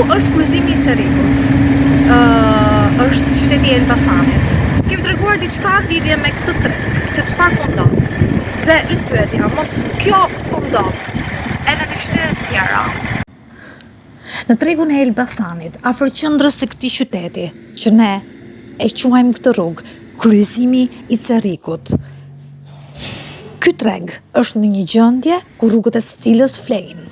është kryqëzimi i Cerrikut. Është qyteti i Elbasanit. Kemi treguar diçka lidhje me këtë treg, se çfarë po ndodh. Dhe i pyetja, mos kjo po ndodh edhe në qytete të tjera. Në tregun e Elbasanit, afër qendrës së këtij qyteti, që ne e quajmë këtë rrugë kryqëzimi i Cerrikut. Ky treg është në një gjendje ku rrugët e së cilës flejnë.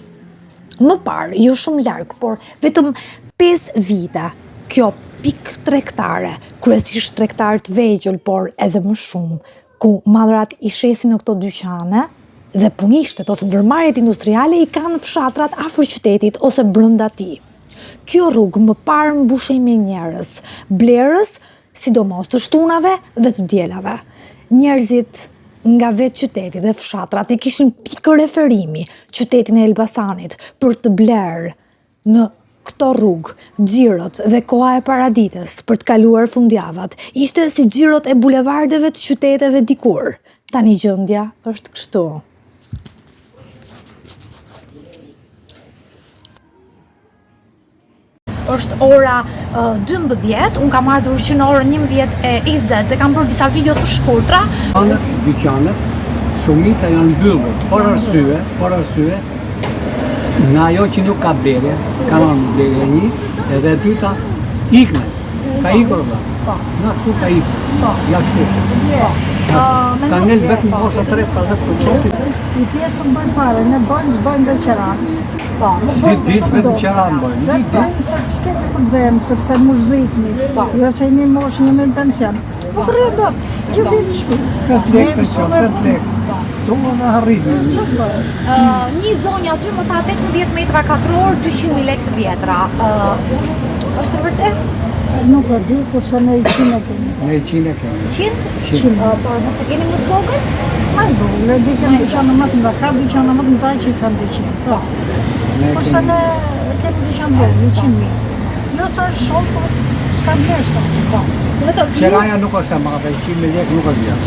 Më parë, jo shumë larg, por vetëm 5 vite, kjo pikë tregtare, kryesisht tregtar të vegjël, por edhe më shumë, ku madhrat i shesin në këto dyqane dhe punishtet ose ndërmarrjet industriale i kanë fshatrat afër qytetit ose brenda tij. Kjo rrugë më parë mbushej me njerëz, blerës, sidomos të shtunave dhe të dielave. Njerëzit nga vetë qyteti dhe fshatrat e kishin pikë referimi qytetin e Elbasanit për të blerë në këto rrugë, xhirot dhe koha e paradites për të kaluar fundjavat. Ishte si xhirot e bulevardeve të qyteteve dikur. Tani gjendja është kështu. Është ora 12, unë kam ardhur që në orën 11:20 dhe kam bërë disa video të shkurtra. Dyqanet, shumica janë mbyllur, por arsye, nga ajo që nuk ka blerje, ka marrë blerje një, edhe e dyta, ikme, ka ikur dhe, nga këtu ka ikur, ja kështu. Ka ngel vetëm poshtë 3-4 për qopit. I pjesën bëjnë fare, ne bëjnë dhe qeran. Ditë vetëm qeran bëjnë, Dhe se s'kemi ku të vejmë, sepse murzitni, jo që një mosh një me pension. Po kërë do të, që vinë në shpi. 5 lek pension, 5 lek. Tu më në harritme. Një zonjë aty më tha 18 metra katror, 200.000 lekë të vjetra. Është e vërtet? Nuk e di, kurse ne 100 e kemi. Ne 100 e kemi. 100? Por nëse keni më të vogël? Ma i vogël, e di kanë dyqanë më të nda, ka dyqanë më të ndaj që i kanë 200. Kurse ne kemi dyqanë vogël, 100.000. Jo sa është shumë, por s'ka blerë sa. Qeraja nuk është e madhe, 100.000 lekë nuk është vjetë.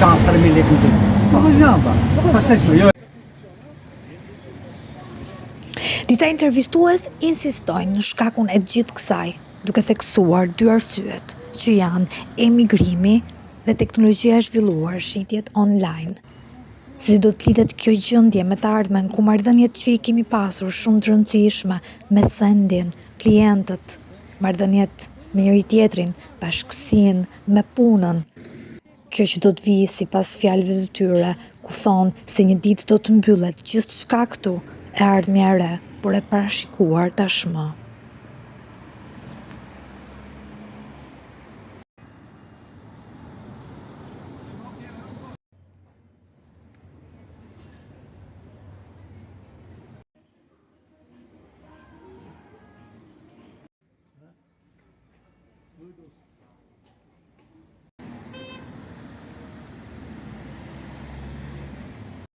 Qanë 3.000 lekë në të. Nuk është vjetë, pa. Disa intervistues insistojnë në shkakun e gjithë kësaj, duke theksuar 2 arsyet, që janë emigrimi dhe teknologjia e zhvilluar, shitjet online. Si do të lidhet kjo gjendje me të ardhmen ku marrëdhëniet që i kemi pasur shumë të rëndësishme me sendin, klientët, marrëdhëniet me njëri tjetrin, bashkësinë, me punën. Kjo që do të vijë sipas fjalëve të tyre, ku thonë se një ditë do të mbyllet gjithçka këtu, e ardhmja e re, por e parashikuar tashmë.